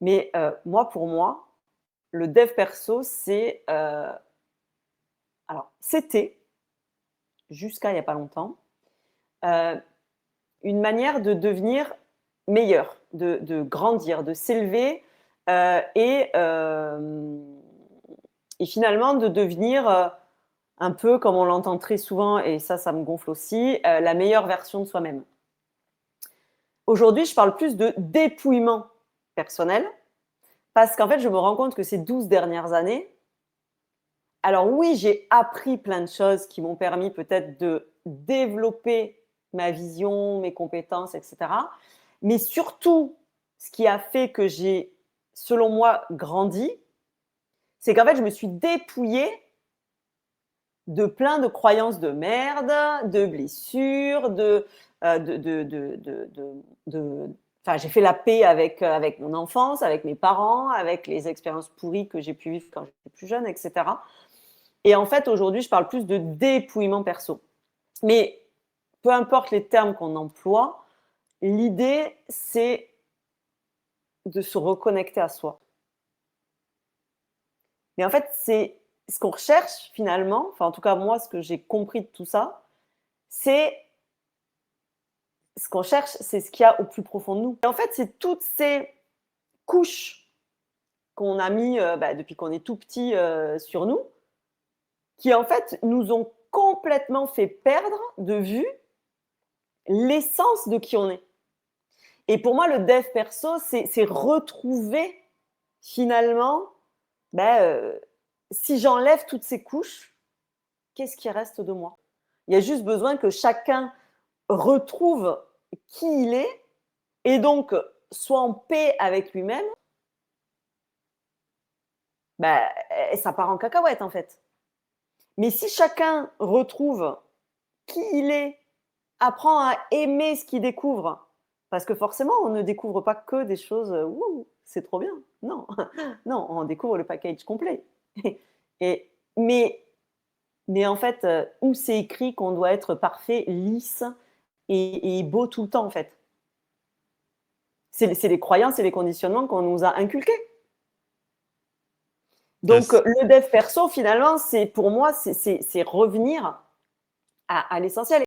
Mais moi, pour moi, le dev perso, c'est, alors c'était, jusqu'à il y a pas longtemps, heu, une manière de devenir meilleur, de grandir, de s'élever, et finalement de devenir, un peu comme on l'entend très souvent et ça me gonfle aussi, la meilleure version de soi-même. Aujourd'hui, je parle plus de dépouillement personnel parce qu'en fait, je me rends compte que ces 12 dernières années, alors oui, j'ai appris plein de choses qui m'ont permis peut-être de développer ma vision, mes compétences, et cetera. Mais surtout, ce qui a fait que j'ai, selon moi, grandi, c'est qu'en fait, je me suis dépouillée de plein de croyances de merde, de blessures, de enfin, j'ai fait la paix avec mon enfance, avec mes parents, avec les expériences pourries que j'ai pu vivre quand j'étais plus jeune, et cetera. Et en fait, aujourd'hui, je parle plus de dépouillement perso. Mais peu importe les termes qu'on emploie, l'idée, c'est de se reconnecter à soi. Mais en fait, c'est ce qu'on recherche finalement, enfin en tout cas moi, ce que j'ai compris de tout ça, c'est ce qu'on cherche, c'est ce qu'il y a au plus profond de nous. Et en fait, c'est toutes ces couches qu'on a mis depuis qu'on est tout petit sur nous, qui en fait nous ont complètement fait perdre de vue l'essence de qui on est. Et pour moi, le dev perso, c'est retrouver finalement, bah, si j'enlève toutes ces couches, qu'est-ce qui reste de moi? Il y a juste besoin que chacun retrouve qui il est et donc soit en paix avec lui-même, bah, ça part en cacahuète en fait. Mais si chacun retrouve qui il est, apprend à aimer ce qu'il découvre, parce que forcément, on ne découvre pas que des choses, «Wouh, c'est trop bien». Non, non, on découvre le package complet. Et mais mais en fait, où c'est écrit qu'on doit être parfait, lisse et beau tout le temps, en fait? C'est les croyances et les conditionnements qu'on nous a inculqués. Donc, Yes. le dev perso, finalement, c'est pour moi, c'est revenir à l'essentiel.